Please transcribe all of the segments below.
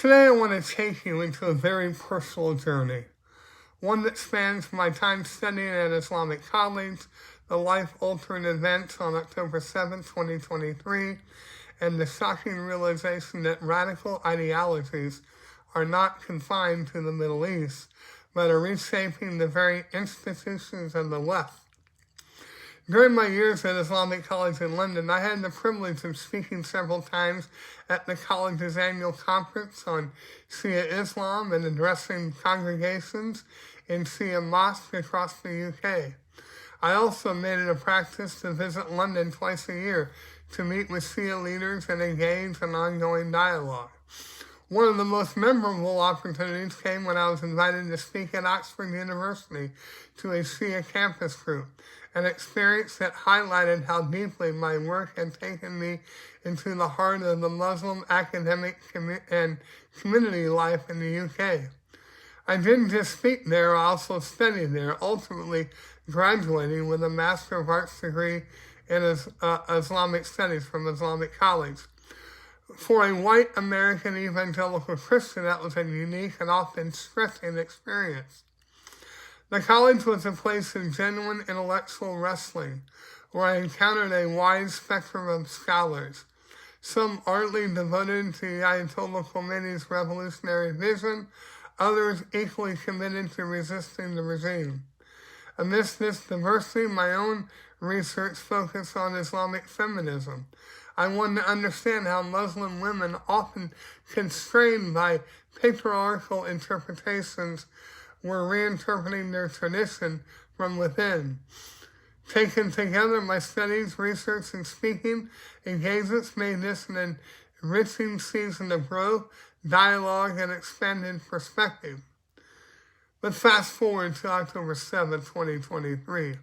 Today I want to take you into a very personal journey, one that spans my time studying at Islamic College, the life-altering events on October 7, 2023, and the shocking realization that radical ideologies are not confined to the Middle East, but are reshaping the very institutions of the West. During my years at Islamic College in London, I had the privilege of speaking several times at the college's annual conference on Shi'a Islam and addressing congregations in Shi'a mosques across the UK. I also made it a practice to visit London twice a year to meet with Shi'a leaders and engage in ongoing dialogue. One of the most memorable opportunities came when I was invited to speak at Oxford University to a Shi'a campus group, an experience that highlighted how deeply my work had taken me into the heart of the Muslim academic and community life in the UK. I didn't just speak there, I also studied there, ultimately graduating with a Master of Arts degree in Islamic Studies from Islamic College. For a white American evangelical Christian, that was a unique and often stretching experience. The college was a place of genuine intellectual wrestling, where I encountered a wide spectrum of scholars, some ardently devoted to the Ayatollah Khomeini's revolutionary vision, others equally committed to resisting the regime. Amidst this diversity, my own research focused on Islamic feminism. I wanted to understand how Muslim women, often constrained by patriarchal interpretations, were reinterpreting their tradition from within. Taken together, my studies, research, and speaking engagements made this an enriching season of growth, dialogue, and expanded perspective. But fast forward to October 7, 2023.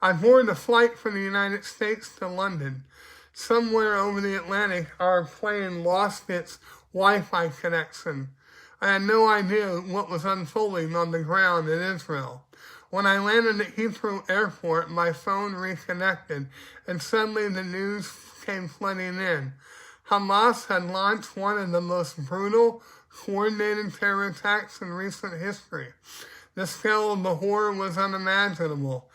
I boarded a flight from the United States to London. Somewhere over the Atlantic, our plane lost its Wi-Fi connection. I had no idea what was unfolding on the ground in Israel. When I landed at Heathrow Airport, my phone reconnected, and suddenly the news came flooding in. Hamas had launched one of the most brutal, coordinated terror attacks in recent history. The scale of the horror was unimaginable.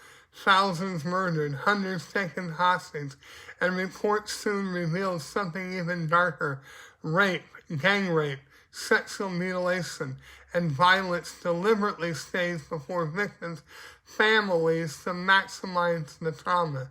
Thousands murdered, hundreds taken hostage, and reports soon revealed something even darker: rape, gang rape, sexual mutilation, and violence deliberately staged before victims' families to maximize the trauma.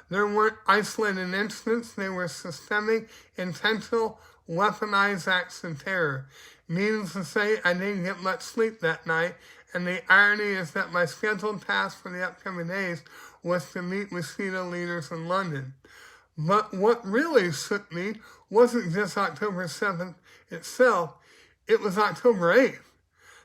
There weren't isolated incidents, they were systemic, intentional, weaponized acts of terror. Needless to say, I didn't get much sleep that night, and the irony is that my scheduled task for the upcoming days was to meet with Shi'a leaders in London. But what really shook me wasn't just October 7th itself, it was October 8th.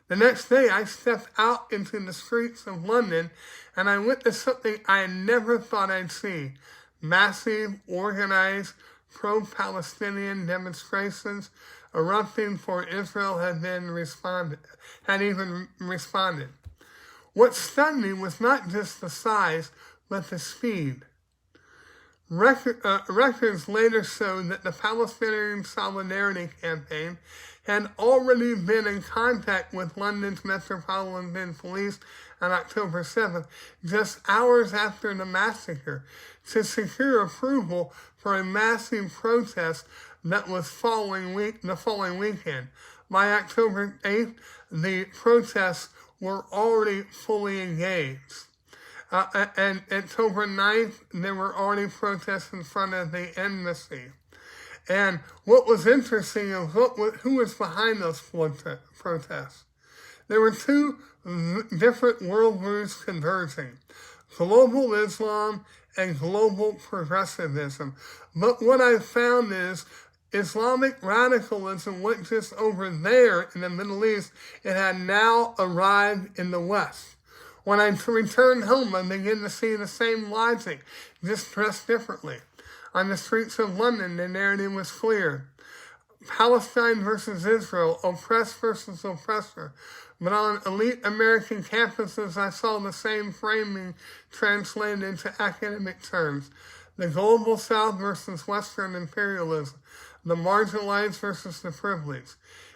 The next day, I stepped out into the streets of London and I witnessed something I never thought I'd see: massive, organized, pro-Palestinian demonstrations erupting before Israel had even responded. What stunned me was not just the size, but the speed. Records later showed that the Palestinian Solidarity Campaign had already been in contact with London's Metropolitan Police on October 7th, just hours after the massacre, to secure approval for a massive protest that was the following weekend. By October 8th, the protests were already fully engaged. And October 9th, there were already protests in front of the embassy. And what was interesting is who was behind those protests. There were two different worldviews converging: global Islam and global progressivism. But what I found is Islamic radicalism wasn't just over there in the Middle East, it had now arrived in the West. When I returned home, I began to see the same logic, just dressed differently. On the streets of London, the narrative was clear: Palestine versus Israel, oppressed versus oppressor. But on elite American campuses, I saw the same framing translated into academic terms: the global South versus Western imperialism, the marginalized versus the privileged.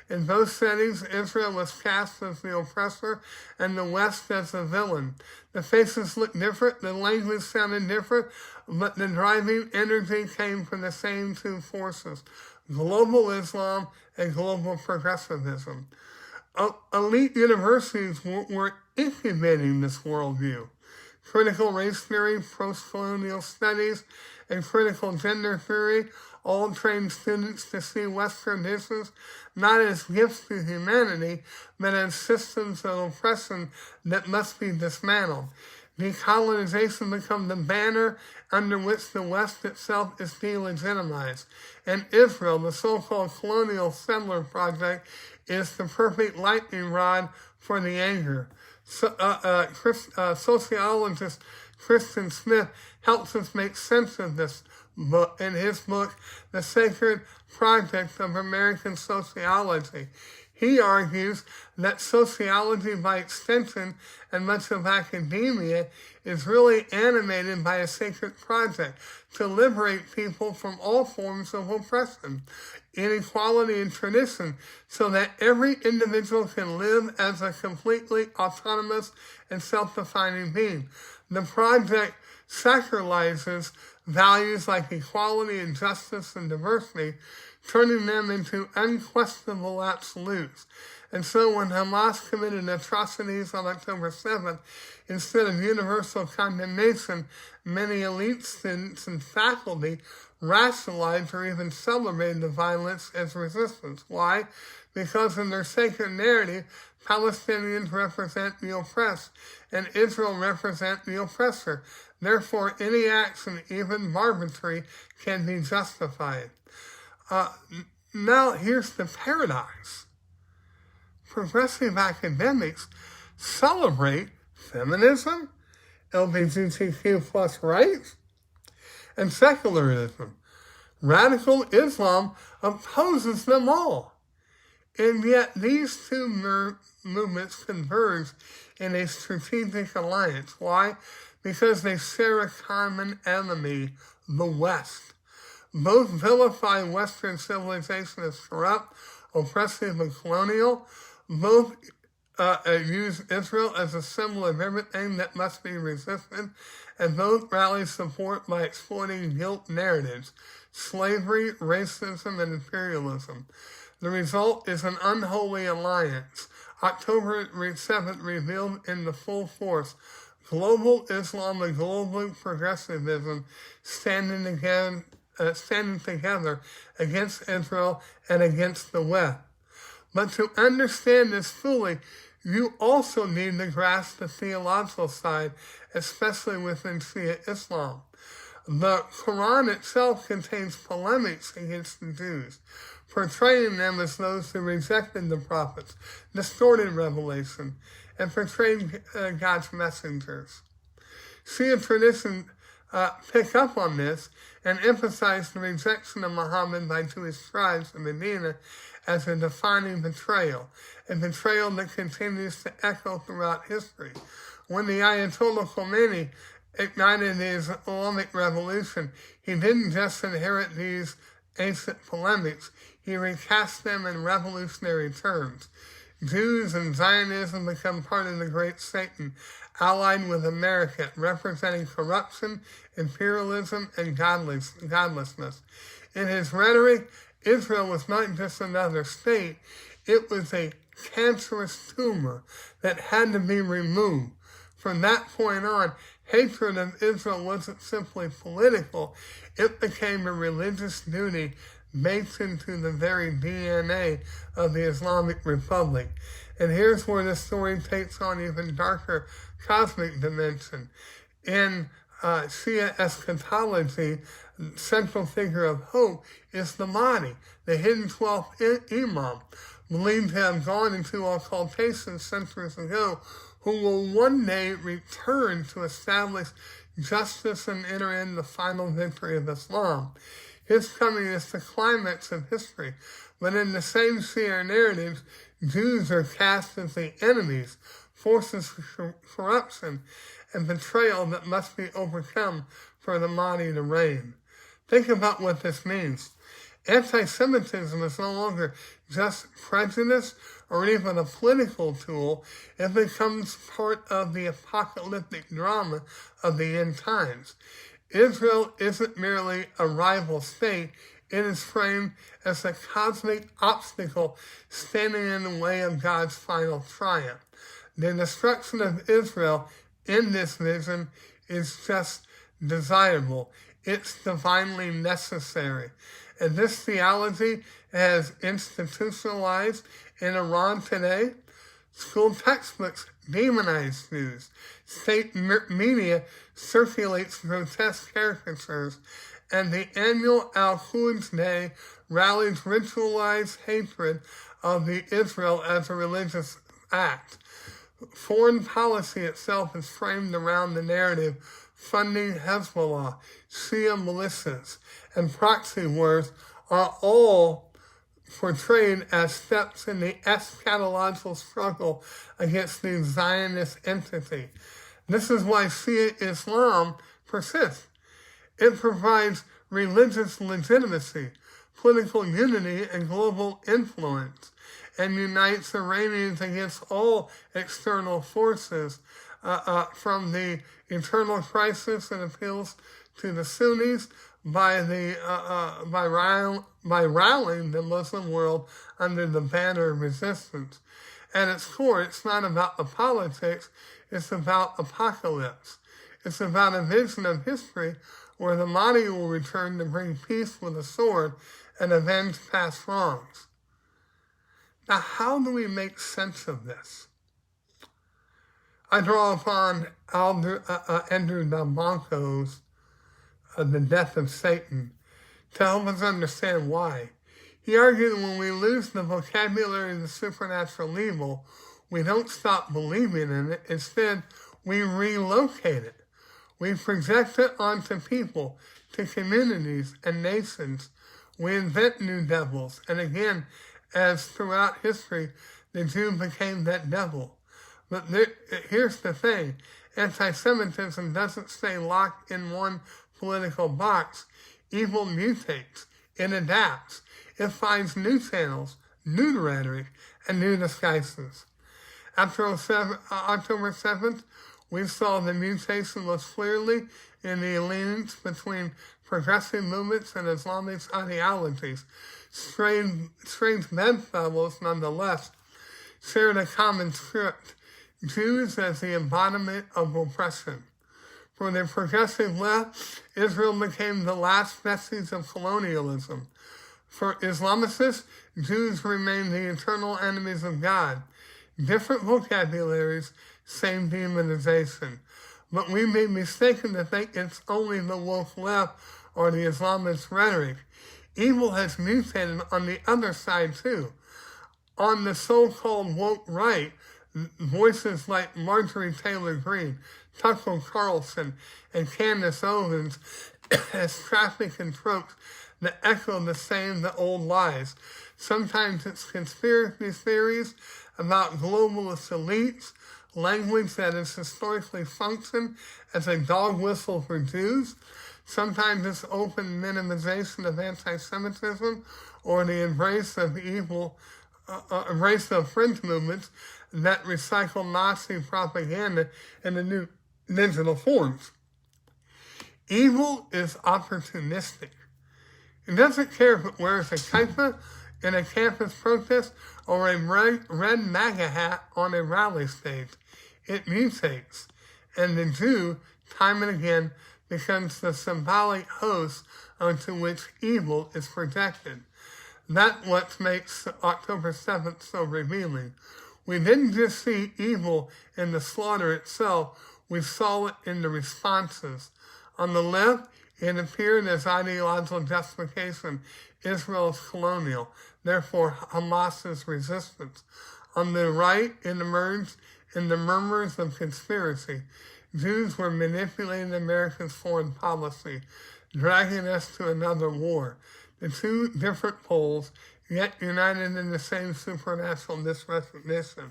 In both settings, Israel was cast as the oppressor and the West as the villain. The faces looked different, the language sounded different, but the driving energy came from the same two forces: global Islam and global progressivism. Elite universities were incubating this worldview. Critical race theory, post-colonial studies, and critical gender theory all trained students to see Western dishes not as gifts to humanity, but as systems of oppression that must be dismantled. Decolonization becomes the banner under which the West itself is delegitimized. And Israel, the so-called colonial settler project, is the perfect lightning rod for the anger. Sociologist Christian Smith helps us make sense of this book in his book, The Sacred Project of American Sociology. He argues that sociology by extension and much of academia is really animated by a sacred project to liberate people from all forms of oppression, inequality, and tradition, so that every individual can live as a completely autonomous and self-defining being. The project sacralizes values like equality and justice and diversity, turning them into unquestionable absolutes. And so when Hamas committed atrocities on October 7th, instead of universal condemnation, many elite students and faculty rationalized or even celebrated the violence as resistance. Why? Because in their sacred narrative, Palestinians represent the oppressed and Israel represents the oppressor. Therefore, any action, even arbitrary, can be justified. Now, here's the paradox. Progressive academics celebrate feminism, LGBTQ plus rights, and secularism. Radical Islam opposes them all. And yet these two movements converge in a strategic alliance. Why? Because they share a common enemy, the West. Both vilify Western civilization as corrupt, oppressive, and colonial. Both use Israel as a symbol of everything that must be resisted, and both rally support by exploiting guilt narratives, slavery, racism, and imperialism. The result is an unholy alliance. October 7th revealed in the full force global Islam and global progressivism standing together against Israel and against the West. But to understand this fully, you also need to grasp the theological side, especially within Shi'a Islam. The Quran itself contains polemics against the Jews, portraying them as those who rejected the prophets, distorted revelation, and portrayed God's messengers. Shia tradition pick up on this and emphasize the rejection of Muhammad by Jewish tribes in Medina as a defining betrayal, a betrayal that continues to echo throughout history. When the Ayatollah Khomeini ignited the Islamic Revolution, he didn't just inherit these ancient polemics, he recast them in revolutionary terms. Jews and Zionism become part of the great Satan, allied with America, representing corruption, imperialism, and godlessness. In his rhetoric, Israel was not just another state, it was a cancerous tumor that had to be removed. From that point on, hatred of Israel wasn't simply political, it became a religious duty baked into the very DNA of the Islamic Republic. And here's where the story takes on even darker cosmic dimension. In Shia eschatology, the central figure of hope is the Mahdi, the hidden 12th Imam, believed to have gone into occultation centuries ago, who will one day return to establish justice and enter in the final victory of Islam. His coming is the climax of history, but in the same Shia narratives, Jews are cast as the enemies, forces of corruption and betrayal that must be overcome for the Mahdi to reign. Think about what this means. Anti-Semitism is no longer just prejudice or even a political tool. It becomes part of the apocalyptic drama of the end times. Israel isn't merely a rival state. It is framed as a cosmic obstacle standing in the way of God's final triumph. The destruction of Israel in this vision is just desirable. It's divinely necessary. And this theology has institutionalized in Iran today. School textbooks demonize Jews. State media circulates grotesque caricatures. And the annual Al-Quds Day rallies ritualized hatred of the Israel as a religious act. Foreign policy itself is framed around the narrative funding Hezbollah, Shi'a militias, and proxy wars are all portrayed as steps in the eschatological struggle against the Zionist entity. This is why Shia Islam persists. It provides religious legitimacy, political unity, and global influence, and unites Iranians against all external forces from the internal crisis that appeals to the Sunnis by rallying the Muslim world under the banner of resistance. At its core, it's not about the politics, it's about apocalypse. It's about a vision of history where the Mahdi will return to bring peace with a sword and avenge past wrongs. Now, how do we make sense of this? I draw upon Andrew Delbanco's The Death of Satan to help us understand why. He argued that when we lose the vocabulary of the supernatural evil, we don't stop believing in it. Instead, we relocate it. We project it onto people, to communities and nations. We invent new devils. And again, as throughout history, the Jew became that devil. But here's the thing. Anti-Semitism doesn't stay locked in one political box. Evil mutates. It adapts. It finds new channels, new rhetoric, and new disguises. After October 7th, we saw the mutation most clearly in the alliance between progressive movements and Islamic ideologies. Strange bedfellows, nonetheless, shared a common script. Jews as the embodiment of oppression. For the progressive left, Israel became the last vestige of colonialism. For Islamicists, Jews remain the eternal enemies of God. Different vocabularies, same demonization. But we may be mistaken to think it's only the woke left or the Islamist rhetoric. Evil has mutated on the other side too. On the so-called woke right, voices like Marjorie Taylor Greene, Tucker Carlson, and Candace Owens has traffic and tropes that echo the same old lies. Sometimes it's conspiracy theories about globalist elites, language that has historically functioned as a dog whistle for Jews. Sometimes it's open minimization of anti-Semitism or the embrace of fringe movements that recycle Nazi propaganda into new digital forms. Evil is opportunistic. It doesn't care if it wears a kippah in a campus protest or a red MAGA hat on a rally stage. It mutates, and the Jew, time and again, becomes the symbolic host onto which evil is projected. That's what makes October 7th so revealing. We didn't just see evil in the slaughter itself, we saw it in the responses. On the left, it appeared as ideological justification. Israel is colonial, therefore Hamas's resistance. On the right, it emerged in the murmurs of conspiracy. Jews were manipulating America's foreign policy, dragging us to another war. The two different poles, yet united in the same supernatural misrecognition.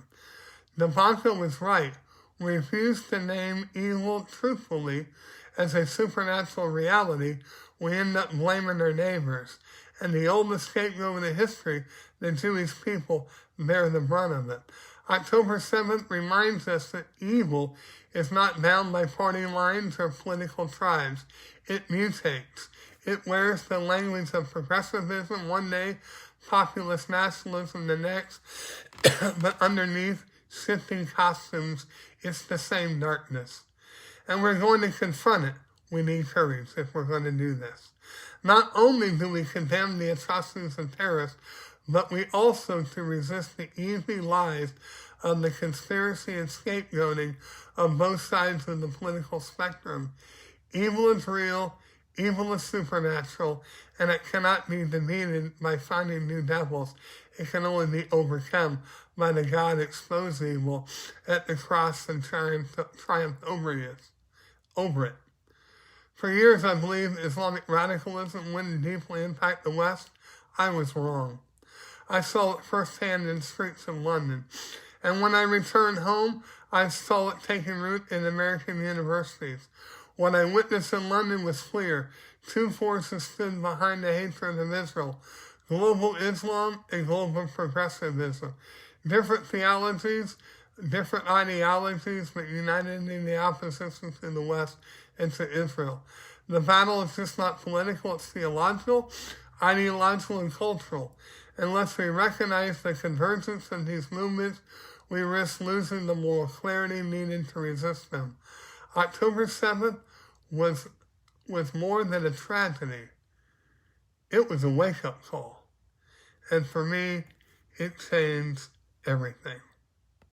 Delbanco was right. We refuse to name evil truthfully as a supernatural reality. We end up blaming our neighbors. and the oldest scapegoat in history, the Jewish people bear the brunt of it. October 7th reminds us that evil is not bound by party lines or political tribes. It mutates. It wears the language of progressivism one day, populist nationalism the next, but underneath shifting costumes, it's the same darkness. And we're going to confront it. We need courage if we're going to do this. Not only do we condemn the atrocities of terrorists, but we also to resist the easy lies of the conspiracy and scapegoating of both sides of the political spectrum. Evil is real, evil is supernatural, and it cannot be defeated by finding new devils. It can only be overcome by the God exposed evil at the cross and triumph over it. For years, I believed Islamic radicalism wouldn't deeply impact the West. I was wrong. I saw it firsthand in streets of London. And when I returned home, I saw it taking root in American universities. What I witnessed in London was clear. Two forces stood behind the hatred of Israel: global Islam and global progressivism. Different theologies, different ideologies, but united in the opposition to the West and to Israel. The battle is just not political, it's theological, ideological, and cultural. Unless we recognize the convergence of these movements, we risk losing the moral clarity needed to resist them. October 7th was more than a tragedy. It was a wake-up call. And for me, it changed everything.